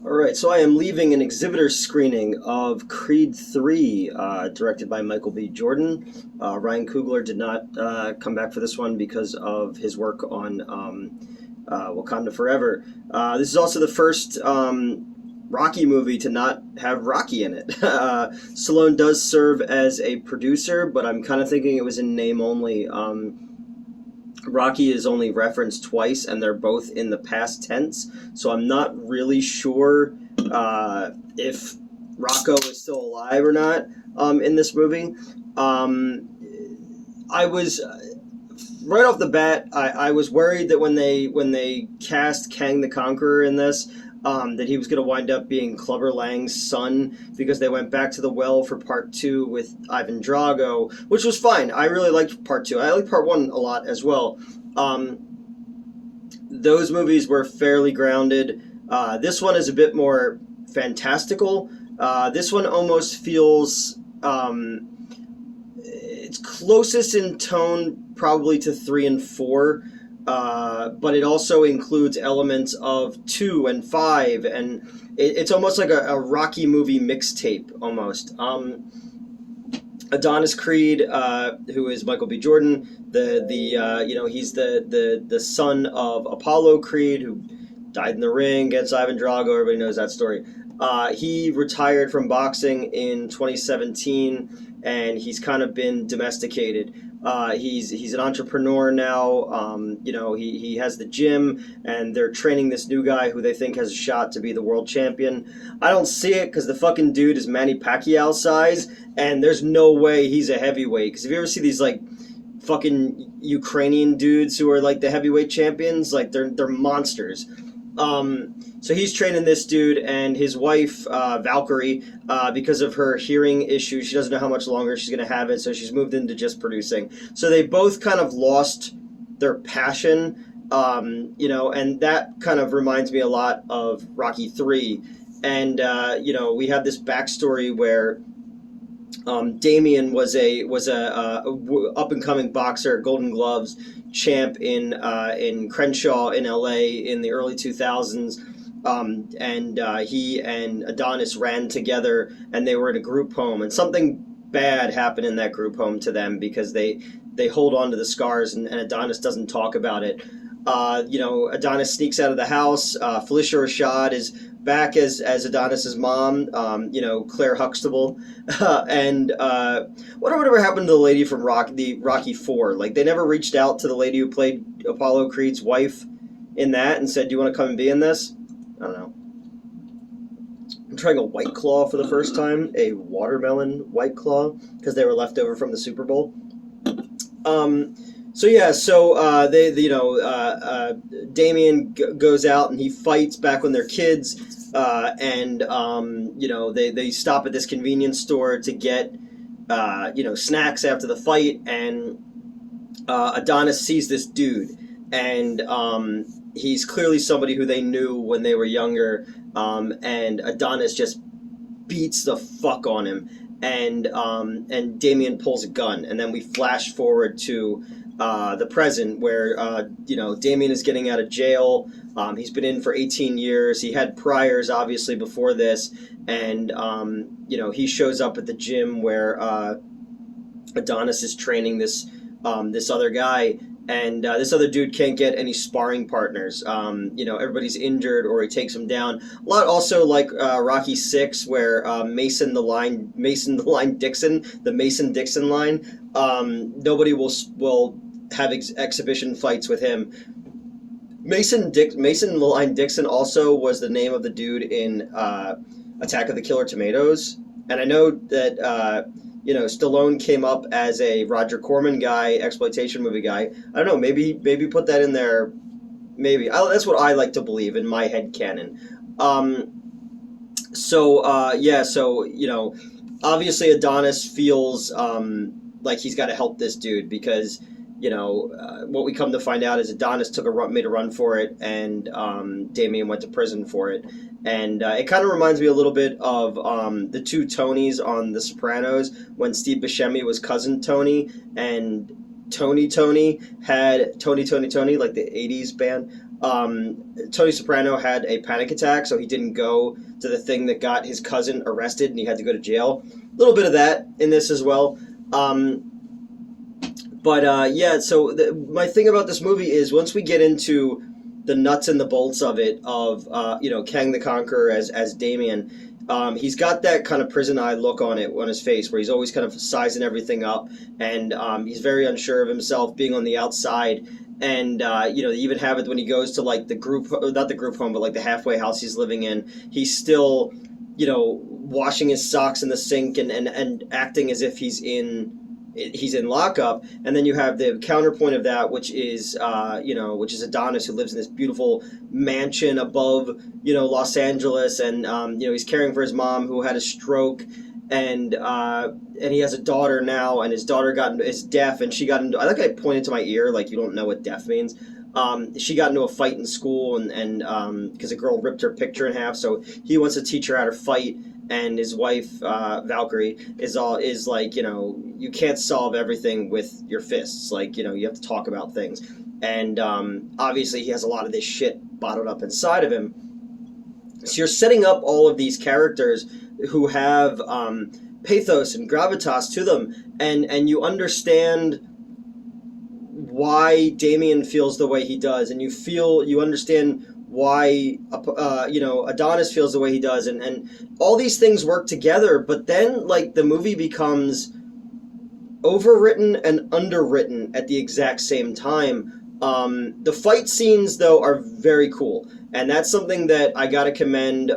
All right, so I am leaving an exhibitor screening of Creed 3, directed by Michael B. Jordan. Ryan Coogler did not come back for this one because of his work on Wakanda Forever. This is also the first Rocky movie to not have Rocky in it. Stallone does serve as a producer, but I'm kind of thinking it was in name only. Rocky is only referenced twice, and they're both in the past tense. So I'm not really sure if Rocco is still alive or not in this movie. I was right off the bat. I was worried that when they cast Kang the Conqueror in this, that he was going to wind up being Clubber Lang's son because they went back to the well for part two with Ivan Drago, which was fine. I really liked part two. I liked part one a lot as well. Those movies were fairly grounded. This one is a bit more fantastical. This one almost feels it's closest in tone probably to 3 and 4. But it also includes elements of 2 and 5, and it's almost like a Rocky movie mixtape, almost. Adonis Creed, who is Michael B. Jordan, he's the son of Apollo Creed, who died in the ring against Ivan Drago. Everybody knows that story. He retired from boxing in 2017, and he's kind of been domesticated. He's an entrepreneur now. He has the gym, and they're training this new guy who they think has a shot to be the world champion. I don't see it because the fucking dude is Manny Pacquiao size, and there's no way he's a heavyweight. Because if you ever see these like fucking Ukrainian dudes who are like the heavyweight champions, like they're monsters. So he's training this dude, and his wife, Valkyrie, because of her hearing issue, she doesn't know how much longer she's going to have it, so she's moved into just producing. So they both kind of lost their passion, and that kind of reminds me a lot of Rocky 3. And, we have this backstory where Damien was a up-and-coming boxer, Golden Gloves champ in Crenshaw in LA in the early 2000s. He and Adonis ran together, and they were in a group home, and something bad happened in that group home to them because they hold on to the scars, and Adonis doesn't talk about it. Adonis sneaks out of the house. Felicia Rashad is back as Adonis's mom, Claire Huxtable. And whatever happened to the lady from Rocky 4? Like, they never reached out to the lady who played Apollo Creed's wife in that and said, do you want to come and be in this? I don't know. I'm trying a White Claw for the first time, a watermelon White Claw, because they were left over from the Super Bowl. Damien goes out and he fights back when they're kids, they stop at this convenience store to get, snacks after the fight, and Adonis sees this dude, and he's clearly somebody who they knew when they were younger, and Adonis just beats the fuck on him, and Damien pulls a gun, and then we flash forward to the present where Damien is getting out of jail. He's been in for 18 years. He had priors, obviously, before this, and he shows up at the gym where Adonis is training this other guy. And this other dude can't get any sparring partners. Everybody's injured or he takes him down. A lot also like Rocky 6, where Mason Dixon, the Mason Dixon line, nobody will have exhibition fights with him. Mason the Line Dixon also was the name of the dude in Attack of the Killer Tomatoes. And I know that Stallone came up as a Roger Corman guy, exploitation movie guy. I don't know, maybe put that in there. Maybe. That's what I like to believe in my head canon. Obviously Adonis feels like he's got to help this dude because, what we come to find out is Adonis made a run for it, and Damien went to prison for it. And it kind of reminds me a little bit of the two Tonys on The Sopranos, when Steve Buscemi was cousin Tony, and Tony had Tony, like the 80s band, Tony Soprano had a panic attack, so he didn't go to the thing that got his cousin arrested, and he had to go to jail. A little bit of that in this as well. Yeah, so my thing about this movie is once we get into the nuts and the bolts of it, of Kang the Conqueror as Damien, he's got that kind of prison eye look on his face, where he's always kind of sizing everything up, and he's very unsure of himself, being on the outside. And you even have it when he goes to like the group, not the group home, but like the halfway house he's living in. He's still, washing his socks in the sink and acting as if he's in lockup. And then you have the counterpoint of that, which is Adonis, who lives in this beautiful mansion above Los Angeles, and he's caring for his mom who had a stroke, and he has a daughter now, and his daughter is deaf, and she got into, I think I pointed to my ear like you don't know what deaf means. She got into a fight in school, and because a girl ripped her picture in half, so he wants to teach her how to fight. And his wife, Valkyrie, is like, you can't solve everything with your fists. Like, you have to talk about things. And obviously he has a lot of this shit bottled up inside of him. So you're setting up all of these characters who have pathos and gravitas to them. And you understand why Damien feels the way he does. And you understand why Adonis feels the way he does, and all these things work together. But then like the movie becomes overwritten and underwritten at the exact same time. The fight scenes though are very cool, and that's something that I gotta commend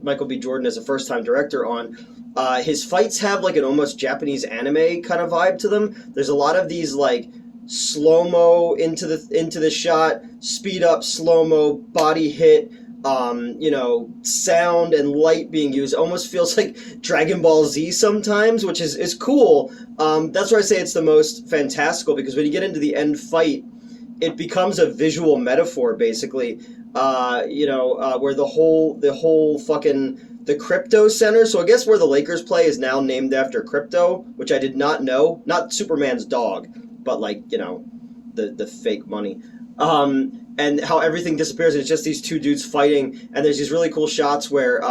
Michael B. Jordan as a first-time director on. His fights have like an almost Japanese anime kind of vibe to them. There's a lot of these like slow-mo into the shot, speed up, slow-mo, body hit, sound and light being used. Almost feels like Dragon Ball Z sometimes, which is cool. That's why I say it's the most fantastical, because when you get into the end fight, it becomes a visual metaphor, basically. Where the whole fucking the Crypto Center, so I guess where the Lakers play, is now named after Crypto, which I did not know. Not Superman's dog, but like, the fake money. And how everything disappears, and it's just these two dudes fighting, and there's these really cool shots where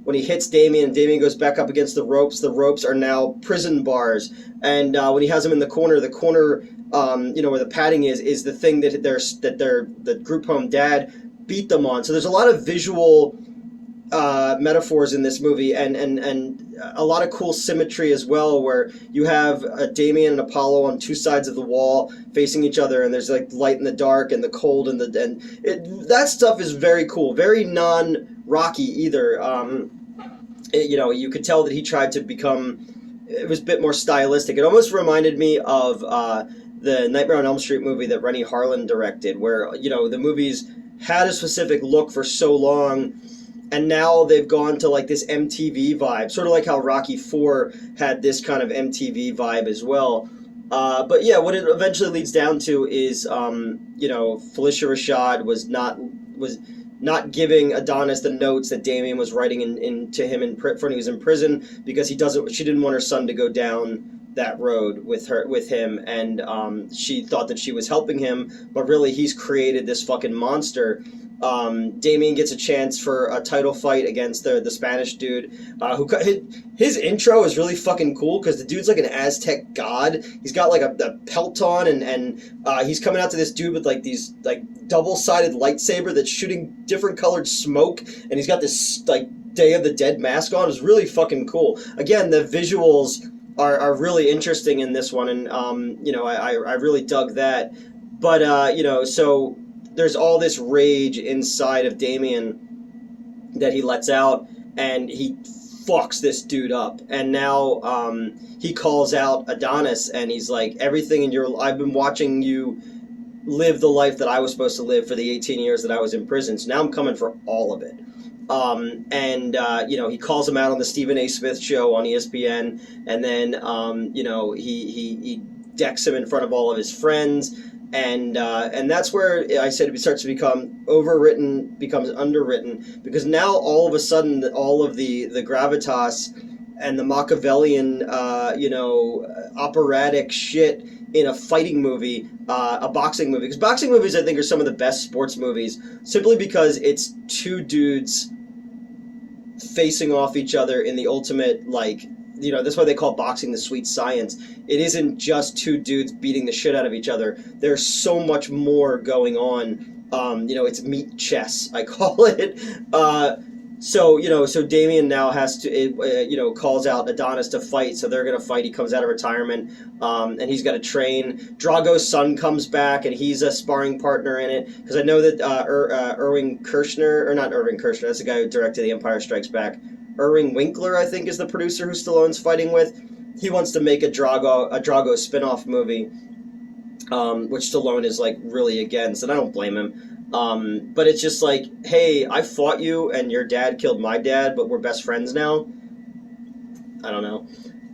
when he hits Damien goes back up against the ropes are now prison bars, and when he has him in the corner, where the padding is the thing that the group home dad beat them on. So there's a lot of visual metaphors in this movie, and a lot of cool symmetry as well, where you have Damien and Apollo on two sides of the wall facing each other, and there's like light in the dark and the cold that stuff is very cool, very non-Rocky either. You could tell that he tried to become, it was a bit more stylistic. It almost reminded me of the Nightmare on Elm Street movie that Rennie Harlan directed, where the movies had a specific look for so long, and now they've gone to like this MTV vibe, sort of like how Rocky IV had this kind of MTV vibe as well. But yeah, what it eventually leads down to is, Felicia Rashad was not giving Adonis the notes that Damien was writing to him when he was in prison, because she didn't want her son to go down that road with him, and she thought that she was helping him, but really he's created this fucking monster. Damien gets a chance for a title fight against the Spanish dude, his intro is really fucking cool, because the dude's like an Aztec god. He's got like a pelt on, and he's coming out to this dude with like these like double-sided lightsaber that's shooting different colored smoke, and he's got this like Day of the Dead mask on. It's really fucking cool. Again, the visuals are really interesting in this one, and I really dug that. But so there's all this rage inside of Damien that he lets out, and he fucks this dude up. And now he calls out Adonis, and he's like, I've been watching you live the life that I was supposed to live for the 18 years that I was in prison, so now I'm coming for all of it. He calls him out on the Stephen A. Smith show on ESPN, and then he decks him in front of all of his friends. And that's where I said it starts to become overwritten, becomes underwritten, because now all of a sudden all of the gravitas and the Machiavellian operatic shit in a fighting movie, a boxing movie. Because boxing movies, I think, are some of the best sports movies, simply because it's two dudes facing off each other in the ultimate, like, that's why they call boxing the sweet science. It isn't just two dudes beating the shit out of each other. There's so much more going on. It's meat chess, I call it. So Damien now has to, calls out Adonis to fight, so they're going to fight. He comes out of retirement, and he's got to train. Drago's son comes back, and he's a sparring partner in it, because I know that Irving Kershner, or not Irving Kershner, that's the guy who directed The Empire Strikes Back. Irving Winkler, I think, is the producer who Stallone's fighting with. He wants to make a Drago spin-off movie, which Stallone is, like, really against, and I don't blame him. But it's just like, hey, I fought you and your dad killed my dad, but we're best friends now. I don't know.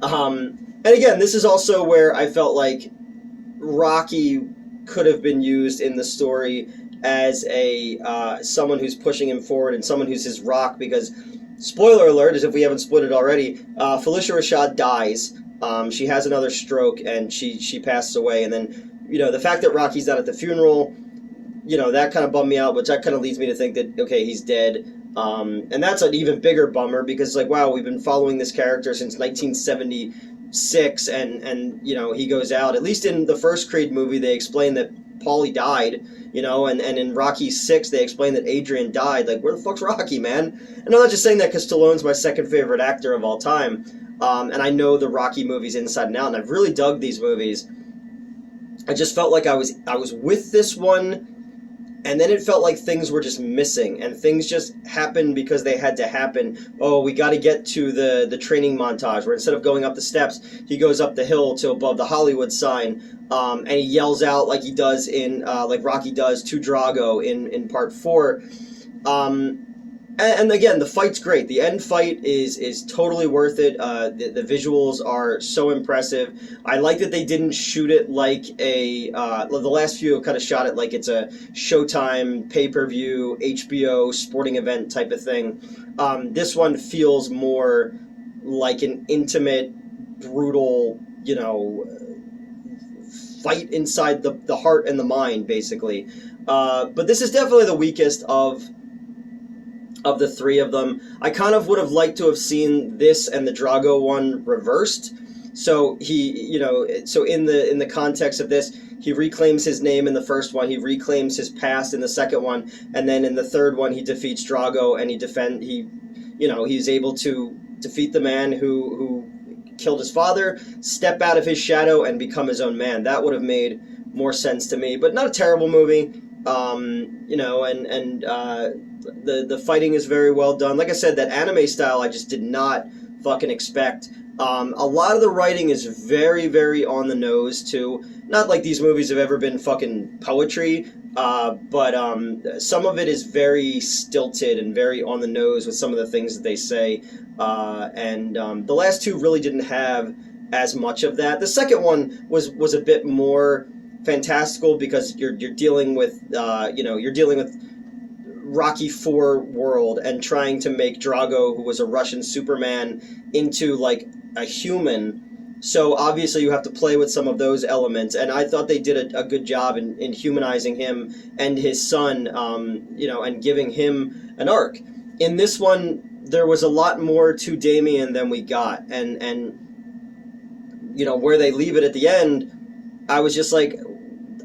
And again, this is also where I felt like Rocky could have been used in the story as a someone who's pushing him forward and someone who's his rock, because, spoiler alert, as if we haven't split it already, Felicia Rashad dies. She has another stroke and she passes away, and then, the fact that Rocky's not at the funeral, that kind of bummed me out, which that kind of leads me to think that, okay, he's dead. And that's an even bigger bummer, because, like, wow, we've been following this character since 1976, and he goes out. At least in the first Creed movie, they explain that Paulie died, and in Rocky 6, they explain that Adrian died. Like, where the fuck's Rocky, man? And I'm not just saying that because Stallone's my second favorite actor of all time, and I know the Rocky movies inside and out, and I've really dug these movies. I just felt like I was with this one, and then it felt like things were just missing, and things just happened because they had to happen. Oh, we got to get to the training montage, where instead of going up the steps, he goes up the hill to above the Hollywood sign, and he yells out like he does like Rocky does to Drago in Part 4. And again, the fight's great. The end fight is totally worth it. The visuals are so impressive. I like that they didn't shoot it like the last few have kind of shot it like it's a Showtime, pay-per-view, HBO sporting event type of thing. This one feels more like an intimate, brutal, fight inside the heart and the mind, basically. But this is definitely the weakest of the three of them. I kind of would have liked to have seen this and the Drago one reversed. So he, so in the context of this, he reclaims his name in the first one, he reclaims his past in the second one, and then in the third one he defeats Drago, and he's able to defeat the man who killed his father, step out of his shadow, and become his own man. That would have made more sense to me, but not a terrible movie. The fighting is very well done. Like I said, that anime style I just did not fucking expect. A lot of the writing is very, very on the nose, too. Not like these movies have ever been fucking poetry, but some of it is very stilted and very on the nose with some of the things that they say. And the last two really didn't have as much of that. The second one was a bit more fantastical, because you're dealing with Rocky IV world and trying to make Drago, who was a Russian Superman, into like a human. So obviously you have to play with some of those elements, and I thought they did a good job in humanizing him and his son, and giving him an arc. In this one, there was a lot more to Damien than we got, and where they leave it at the end, I was just like,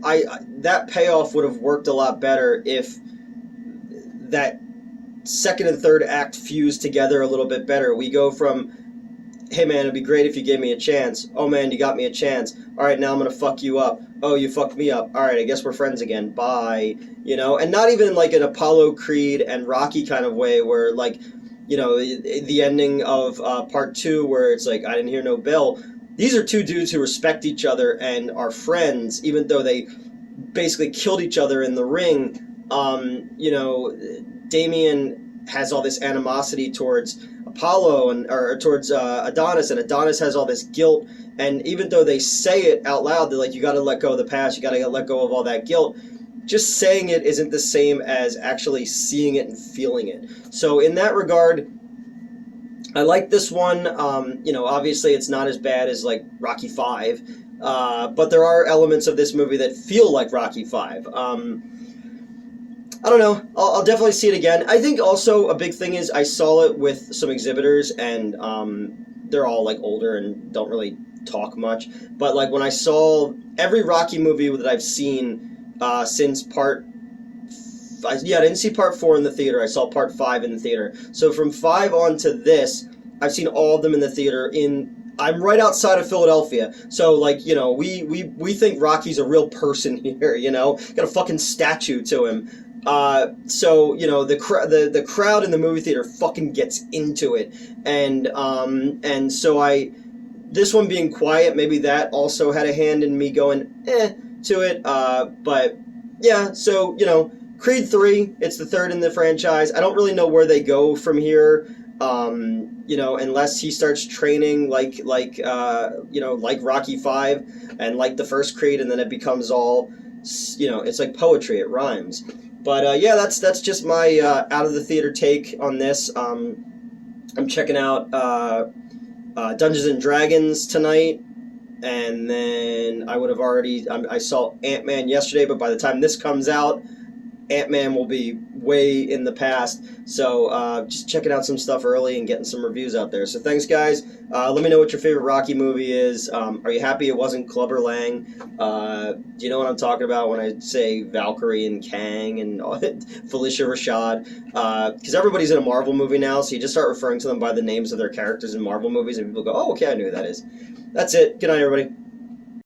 that payoff would have worked a lot better if that second and third act fused together a little bit better. We go from, hey man, it'd be great if you gave me a chance. Oh man, you got me a chance. All right, now I'm gonna fuck you up. Oh, you fucked me up. All right, I guess we're friends again. Bye. And not even like an Apollo Creed and Rocky kind of way, where like, the ending of Part 2, where it's like, I didn't hear no bell. These are two dudes who respect each other and are friends, even though they basically killed each other in the ring. Damien has all this animosity towards Apollo or towards Adonis, and Adonis has all this guilt. And even though they say it out loud, they're like, you got to let go of the past, you got to let go of all that guilt. Just saying it isn't the same as actually seeing it and feeling it. So in that regard, I like this one. Obviously it's not as bad as like Rocky V, But there are elements of this movie that feel like Rocky Five. I don't know. I'll definitely see it again. I think also a big thing is I saw it with some exhibitors, and they're all like older and don't really talk much. But like when I saw every Rocky movie that I've seen since I didn't see part 4 in the theater. I saw part 5 in the theater. So from 5 on to this, I've seen all of them in the theater. I'm right outside of Philadelphia, so like we think Rocky's a real person here. Got a fucking statue to him. So the crowd in the movie theater fucking gets into it, and so this one being quiet, maybe that also had a hand in me going to it. But yeah, so Creed 3, it's the third in the franchise. I don't really know where they go from here. Unless he starts training like Rocky 5 and like the first Creed, and then it becomes all, it's like poetry, it rhymes. But yeah, that's just my out of the theater take on this. I'm checking out Dungeons and Dragons tonight, and then I saw Ant-Man yesterday, but by the time this comes out, Ant-Man will be way in the past, so just checking out some stuff early and getting some reviews out there. So thanks, guys. Let me know what your favorite Rocky movie is. Are you happy it wasn't Clubber Lang? Do you know what I'm talking about when I say Valkyrie and Kang and Felicia Rashad? Because everybody's in a Marvel movie now, so you just start referring to them by the names of their characters in Marvel movies, and people go, oh, okay, I knew who that is. That's it. Good night, everybody.